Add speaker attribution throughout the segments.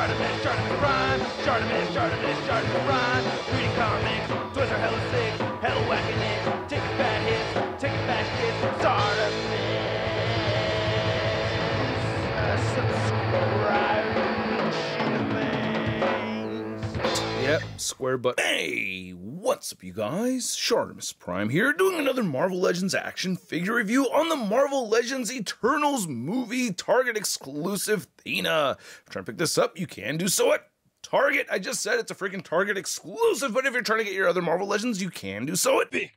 Speaker 1: ShartimusPrime. Reading comics, toys are hella sick, hella whacking it, taking bad hits, taking bad shit. Subscribe.
Speaker 2: Yep, square button. Hey, what's up you guys? ShartimusPrime here, doing another Marvel Legends action figure review on the Marvel Legends Eternals movie Target exclusive Thena. If you're trying to pick this up, you can do so at Target. I just said it's a freaking Target exclusive, but if you're trying to get your other Marvel Legends, you can do so at
Speaker 3: Big.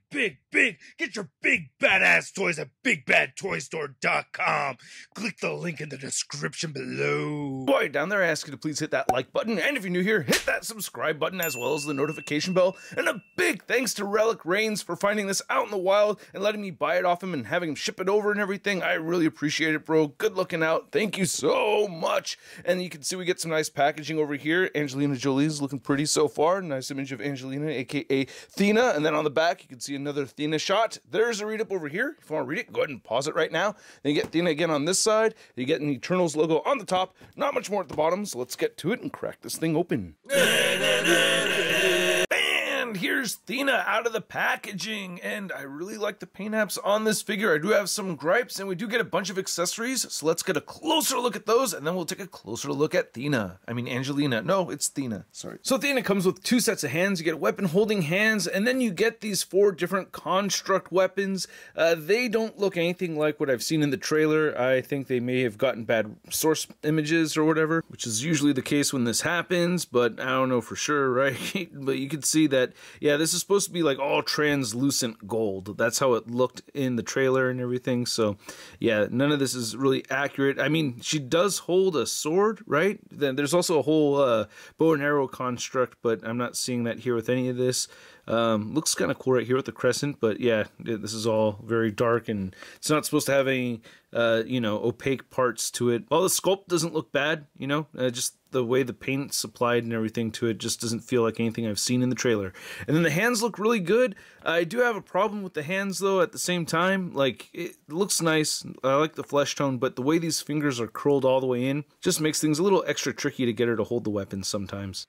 Speaker 3: Get your big badass toys at BigBadToyStore.com. Click the link in the description below.
Speaker 2: Boy, down there I ask you to please hit that like button, and if you're new here, hit that subscribe button as well as the notification bell. And a big thanks to Relic Reigns for finding this out in the wild and letting me buy it off him and having him ship it over and everything. I really appreciate it, bro. Good looking out. Thank you so much. And you can see we get some nice packaging over here. Angelina Jolie is looking pretty so far. Nice image of Angelina, aka Thena. And then on the back, you can see another Thena shot. There's a read up over here. If you want to read it, go ahead and pause it right now. Then you get Thena again on this side. You get an Eternals logo on the top. Not much more at the bottom, so let's get to it and crack this thing open. And here's Thena out of the packaging, and I really like the paint apps on this figure. I do have some gripes, and we do get a bunch of accessories, so let's get a closer look at those, and then we'll take a closer look at Thena. I mean Angelina. No, it's Thena. Sorry. So Thena comes with two sets of hands. You get weapon-holding hands, and then you get these 4 different construct weapons. They don't look anything like what I've seen in the trailer. I think they may have gotten bad source images or whatever, which is usually the case when this happens, but I don't know for sure, right? But you can see that, yeah, this is supposed to be like all translucent gold. That's how it looked in the trailer and everything. So yeah, none of this is really accurate. I mean, she does hold a sword, right? Then there's also a whole bow and arrow construct, but I'm not seeing that here with any of this. Looks kind of cool right here with the crescent, but yeah, this is all very dark and it's not supposed to have any, you know, opaque parts to it. Well, the sculpt doesn't look bad, you know, just the way the paint's applied and everything to it just doesn't feel like anything I've seen in the trailer. And then the hands look really good. I do have a problem with the hands though at the same time. Like, it looks nice. I like the flesh tone, but the way these fingers are curled all the way in just makes things a little extra tricky to get her to hold the weapon sometimes.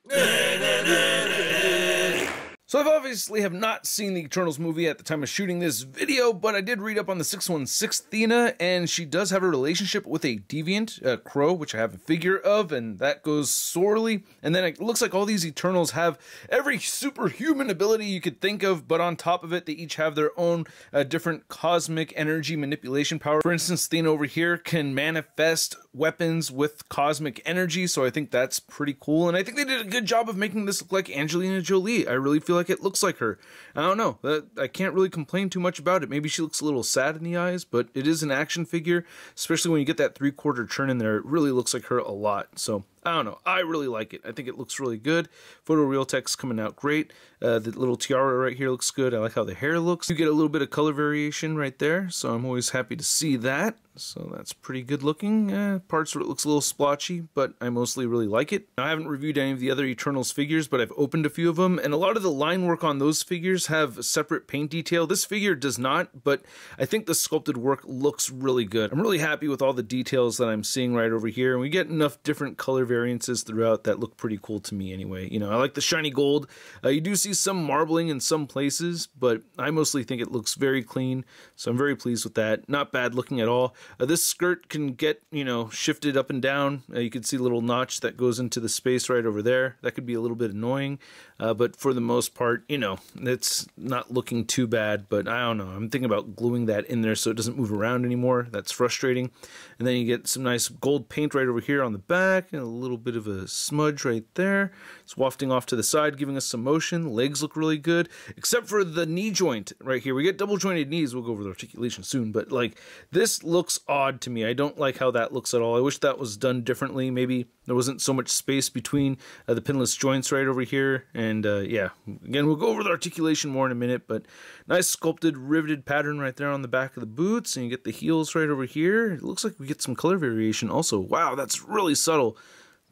Speaker 2: So I've obviously have not seen the Eternals movie at the time of shooting this video, but I did read up on the 616 Thena, and she does have a relationship with a deviant, Crow, which I have a figure of, and that goes sorely. And then it looks like all these Eternals have every superhuman ability you could think of, but on top of it, they each have their own different cosmic energy manipulation power. For instance, Thena over here can manifest weapons with cosmic energy, so I think that's pretty cool. And I think they did a good job of making this look like Angelina Jolie. I really feel like it looks like her. I don't know. I can't really complain too much about it. Maybe she looks a little sad in the eyes, but it is an action figure, especially when you get that 3/4 turn in there. It really looks like her a lot. So I don't know. I really like it. I think it looks really good. Photoreal text coming out great. The little tiara right here looks good. I like how the hair looks. You get a little bit of color variation right there, so I'm always happy to see that. So that's pretty good looking. Parts where it looks a little splotchy, but I mostly really like it. I haven't reviewed any of the other Eternals figures, but I've opened a few of them, and a lot of the line work on those figures have separate paint detail. This figure does not, but I think the sculpted work looks really good. I'm really happy with all the details that I'm seeing right over here, and we get enough different color variances throughout that look pretty cool to me anyway. You know, I like the shiny gold. You do see some marbling in some places, but I mostly think it looks very clean, so I'm very pleased with that. Not bad looking at all. This skirt can get, you know, shifted up and down. You can see a little notch that goes into the space right over there. That could be a little bit annoying, but for the most part, you know, it's not looking too bad, but I don't know. I'm thinking about gluing that in there so it doesn't move around anymore. That's frustrating. And then you get some nice gold paint right over here on the back, and a little bit of a smudge right there. It's wafting off to the side, giving us some motion. Legs look really good, except for the knee joint right here. We get double jointed knees. We'll go over the articulation soon, but like, this looks odd to me. I don't like how that looks at all. I wish that was done differently. Maybe there wasn't so much space between the pinless joints right over here. And yeah, again, we'll go over the articulation more in a minute, but nice sculpted riveted pattern right there on the back of the boots, and you get the heels right over here. It looks like we get some color variation also. Wow, that's really subtle.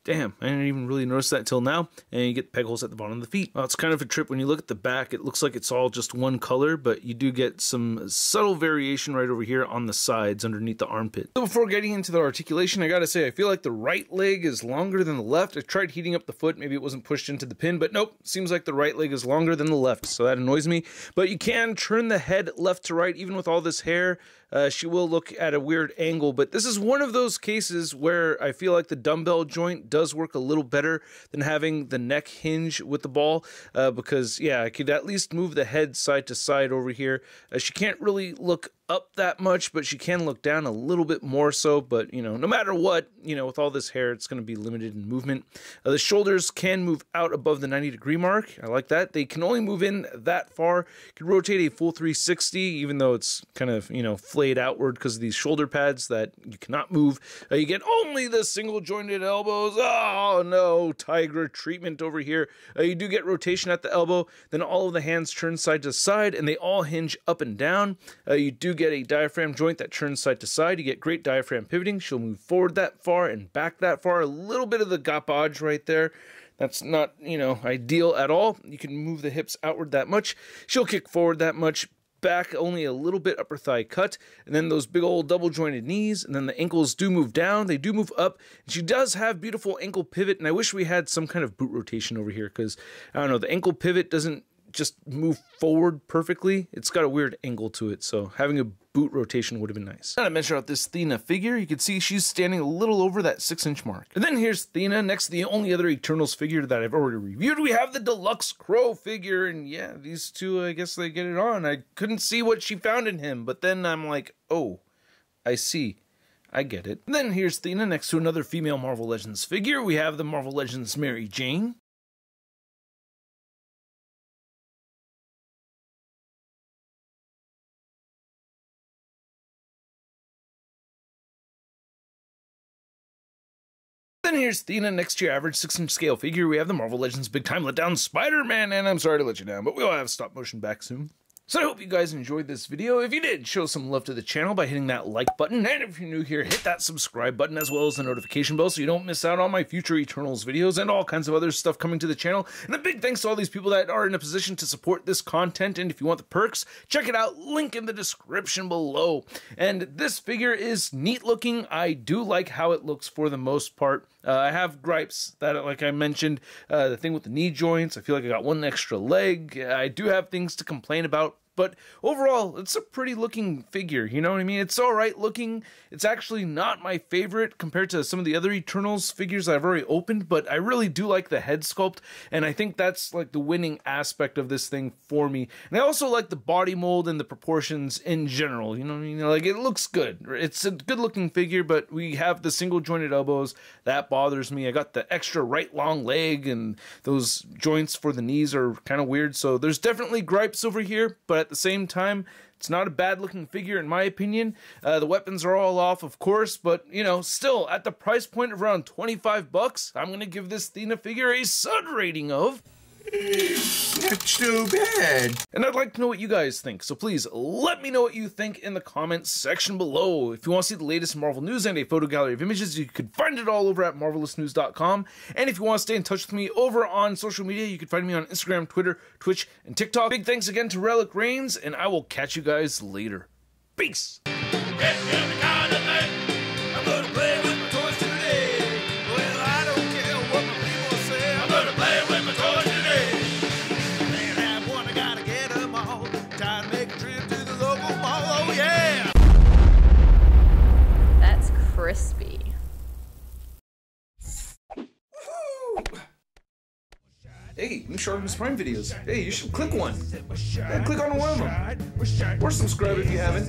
Speaker 2: damn, I didn't even really notice that till now. And you get peg holes at the bottom of the feet. Well, it's kind of a trip. When you look at the back, it looks like it's all just one color, but you do get some subtle variation right over here on the sides underneath the armpit. So before getting into the articulation, I gotta say, I feel like the right leg is longer than the left. I tried heating up the foot, maybe it wasn't pushed into the pin, but nope, seems like the right leg is longer than the left, so that annoys me. But you can turn the head left to right, even with all this hair. She will look at a weird angle, but this is one of those cases where I feel like the dumbbell joint does work a little better than having the neck hinge with the ball, because, yeah, I could at least move the head side to side over here. She can't really look up that much, but she can look down a little bit more so. But, you know, no matter what, you know, with all this hair, it's going to be limited in movement. The shoulders can move out above the 90-degree mark. I like that. They can only move in that far. You can rotate a full 360, even though it's kind of, you know, flayed outward because of these shoulder pads that you cannot move. You get only the single jointed elbows. Oh no, tiger treatment over here. You do get rotation at the elbow. Then all of the hands turn side to side, and they all hinge up and down. You do get a diaphragm joint that turns side to side. You get great diaphragm pivoting. She'll move forward that far and back that far. A little bit of the gapage right there. That's not, you know, ideal at all. You can move the hips outward that much. She'll kick forward that much. Back only a little bit, upper thigh cut, and then those big old double jointed knees, and then the ankles do move down, they do move up, and she does have beautiful ankle pivot, and I wish we had some kind of boot rotation over here, because, I don't know, the ankle pivot doesn't just move forward perfectly. It's got a weird angle to it, so having a boot rotation would have been nice. Now to measure out this Thena figure, you can see she's standing a little over that 6-inch mark. And then here's Thena. Next to the only other Eternals figure that I've already reviewed, we have the Deluxe Crow figure, and yeah, these two, I guess they get it on. I couldn't see what she found in him, but then I'm like, oh, I see. I get it. And then here's Thena next to another female Marvel Legends figure. We have the Marvel Legends Mary Jane. Then here's Thena next to your average 6-inch scale figure. We have the Marvel Legends Big Time Letdown Spider-Man, and I'm sorry to let you down, but we will have stop motion back soon. So I hope you guys enjoyed this video. If you did, show some love to the channel by hitting that like button, and if you're new here, hit that subscribe button as well as the notification bell so you don't miss out on my future Eternals videos and all kinds of other stuff coming to the channel. And a big thanks to all these people that are in a position to support this content, and if you want the perks, check it out, link in the description below. And this figure is neat looking. I do like how it looks for the most part. I have gripes that, like I mentioned, the thing with the knee joints, I feel like I got one extra leg. I do have things to complain about. But overall, it's a pretty looking figure, you know what I mean? It's alright looking. It's actually not my favorite compared to some of the other Eternals figures I've already opened, but I really do like the head sculpt, and I think that's like the winning aspect of this thing for me. And I also like the body mold and the proportions in general, you know what I mean? Like, it looks good. It's a good looking figure, but we have the single jointed elbows. That bothers me. I got the extra right long leg, and those joints for the knees are kind of weird, so there's definitely gripes over here, but at the same time, it's not a bad looking figure in my opinion. The weapons are all off, of course, but you know, still at the price point of around 25 bucks, I'm gonna give this Thena figure a sud rating of
Speaker 4: not too bad.
Speaker 2: And I'd like to know what you guys think, so please let me know what you think in the comments section below. If you want to see the latest Marvel news and a photo gallery of images, you could find it all over at marvelousnews.com. And if you want to stay in touch with me over on social media, you can find me on Instagram, Twitter, Twitch, and TikTok. Big thanks again to Relic Reigns, and I will catch you guys later. Peace!
Speaker 5: Crispy.
Speaker 2: Hey, new ShartimusPrime videos. Hey, you should click one. Yeah, click on one of them. Or subscribe if you haven't.